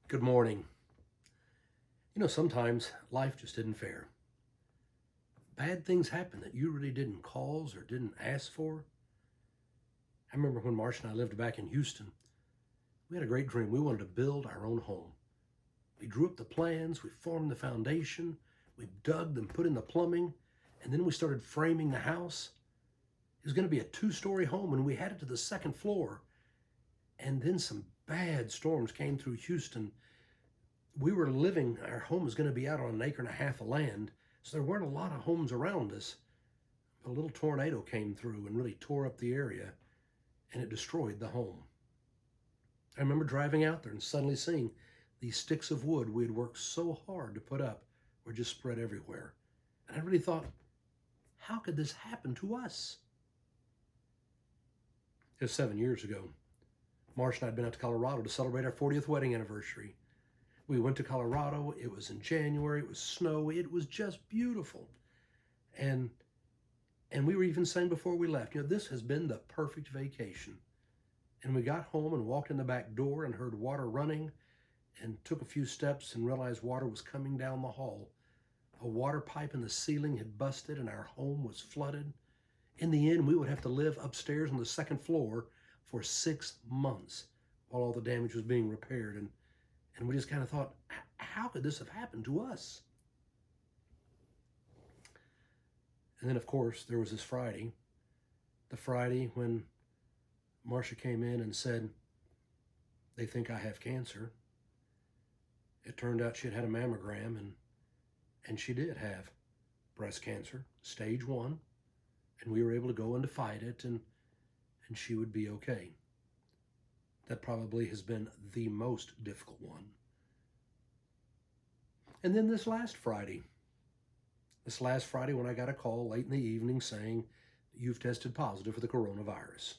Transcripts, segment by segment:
Good morning. Sometimes life just isn't fair. Bad things happen that you really didn't cause or didn't ask for. I remember when Marcia and I lived back in Houston, we had a great dream. We wanted to build our own home. We drew up the plans, we formed the foundation, we dug and put in the plumbing, and then we started framing the house. It was going to be a two-story home, and we had it to the second floor. And then some bad storms came through Houston. Our home was going to be out on an acre and a half of land, so there weren't a lot of homes around us. A little tornado came through and really tore up the area, and it destroyed the home. I remember driving out there and suddenly seeing these sticks of wood we had worked so hard to put up were just spread everywhere. And I really thought, how could this happen to us? It was 7 years ago. Marcia and I had been out to Colorado to celebrate our 40th wedding anniversary. We went to Colorado. It was in January. It was snowy. It was just beautiful. And we were even saying before we left, this has been the perfect vacation. And we got home and walked in the back door and heard water running and took a few steps and realized water was coming down the hall. A water pipe in the ceiling had busted and our home was flooded. In the end, we would have to live upstairs on the second floor for 6 months while all the damage was being repaired. And we just kind of thought, how could this have happened to us? And then, of course, there was this Friday, the Friday when Marcia came in and said, they think I have cancer. It turned out she had had a mammogram, and she did have breast cancer, stage 1, and we were able to go in to fight it, and she would be okay. That probably has been the most difficult one. And then this last Friday when I got a call late in the evening saying, you've tested positive for the coronavirus.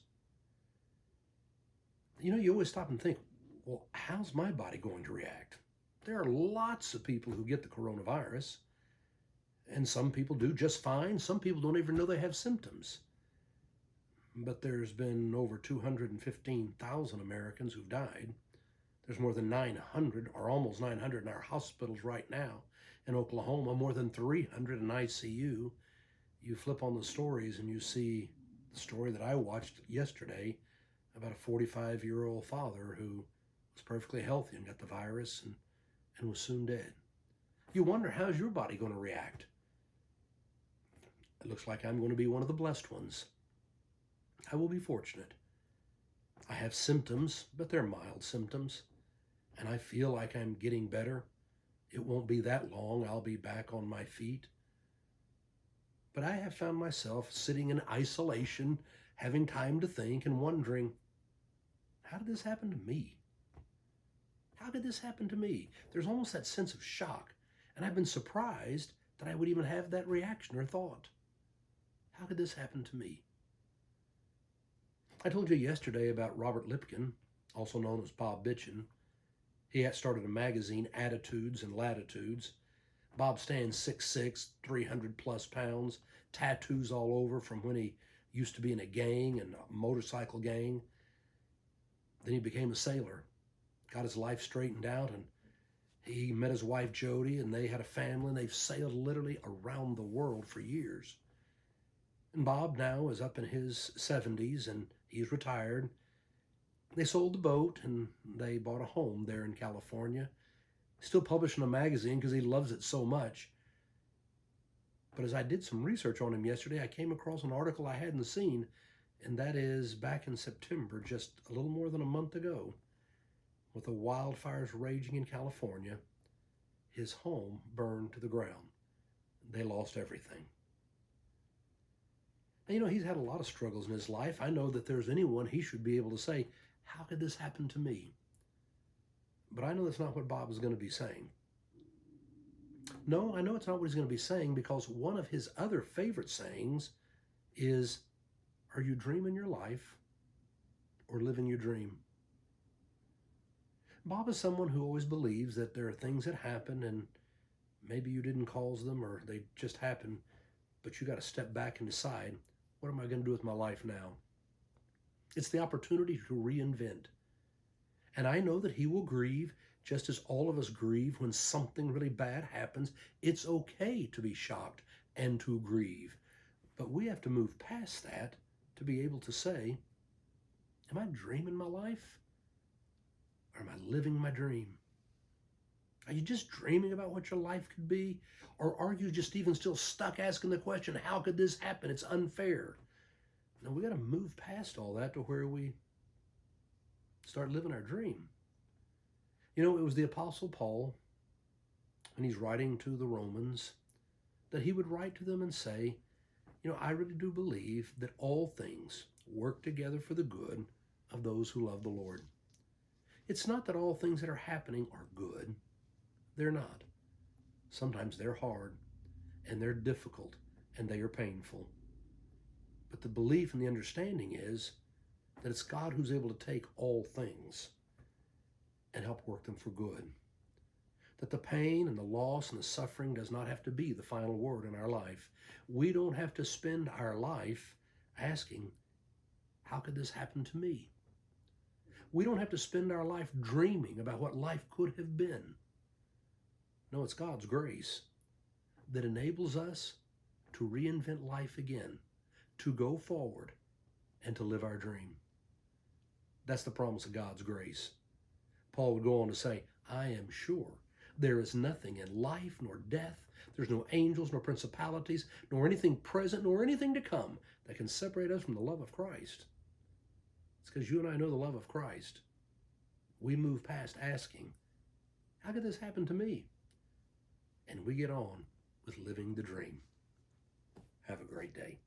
You always stop and think, well, how's my body going to react? There are lots of people who get the coronavirus, and some people do just fine. Some people don't even know they have symptoms. But there's been over 215,000 Americans who've died. There's more than 900, or almost 900, in our hospitals right now. In Oklahoma, more than 300 in ICU. You flip on the stories and you see the story that I watched yesterday about a 45-year-old father who was perfectly healthy and got the virus and was soon dead. You wonder, how's your body going to react? It looks like I'm going to be one of the blessed ones. I will be fortunate. I have symptoms, but they're mild symptoms, and I feel like I'm getting better. It won't be that long. I'll be back on my feet. But I have found myself sitting in isolation, having time to think and wondering, how did this happen to me? How did this happen to me? There's almost that sense of shock, and I've been surprised that I would even have that reaction or thought. How could this happen to me? I told you yesterday about Robert Lipkin, also known as Bob Bitchin. He had started a magazine, Attitudes and Latitudes. Bob stands 6'6", 300 plus pounds, tattoos all over from when he used to be in a gang and a motorcycle gang. Then he became a sailor, got his life straightened out, and he met his wife Jody, and they had a family, and they've sailed literally around the world for years. And Bob now is up in his 70s, and he's retired. They sold the boat, and they bought a home there in California. Still publishing a magazine because he loves it so much. But as I did some research on him yesterday, I came across an article I hadn't seen, and that is back in September, just a little more than a month ago, with the wildfires raging in California, his home burned to the ground. They lost everything. And he's had a lot of struggles in his life. I know that there's anyone he should be able to say, how could this happen to me? But I know that's not what Bob is going to be saying. No, I know it's not what he's going to be saying, because one of his other favorite sayings is, are you dreaming your life or living your dream? Bob is someone who always believes that there are things that happen and maybe you didn't cause them or they just happen, but you got to step back and decide, what am I going to do with my life now? It's the opportunity to reinvent. And I know that he will grieve just as all of us grieve when something really bad happens. It's okay to be shocked and to grieve. But we have to move past that to be able to say, am I dreaming my life? Or am I living my dream? Are you just dreaming about what your life could be? Or are you just even still stuck asking the question, how could this happen? It's unfair. No, we got to move past all that to where we start living our dream. You know, it was the Apostle Paul, when he's writing to the Romans, that he would write to them and say, you know, I really do believe that all things work together for the good of those who love the Lord. It's not that all things that are happening are good. They're not. Sometimes they're hard, and they're difficult, and they are painful. But the belief and the understanding is that it's God who's able to take all things and help work them for good. That the pain and the loss and the suffering does not have to be the final word in our life. We don't have to spend our life asking, how could this happen to me? We don't have to spend our life dreaming about what life could have been. No, it's God's grace that enables us to reinvent life again, to go forward, and to live our dream. That's the promise of God's grace. Paul would go on to say, I am sure there is nothing in life nor death, there's no angels nor principalities, nor anything present, nor anything to come that can separate us from the love of Christ. It's because you and I know the love of Christ. We move past asking, how could this happen to me? And we get on with living the dream. Have a great day.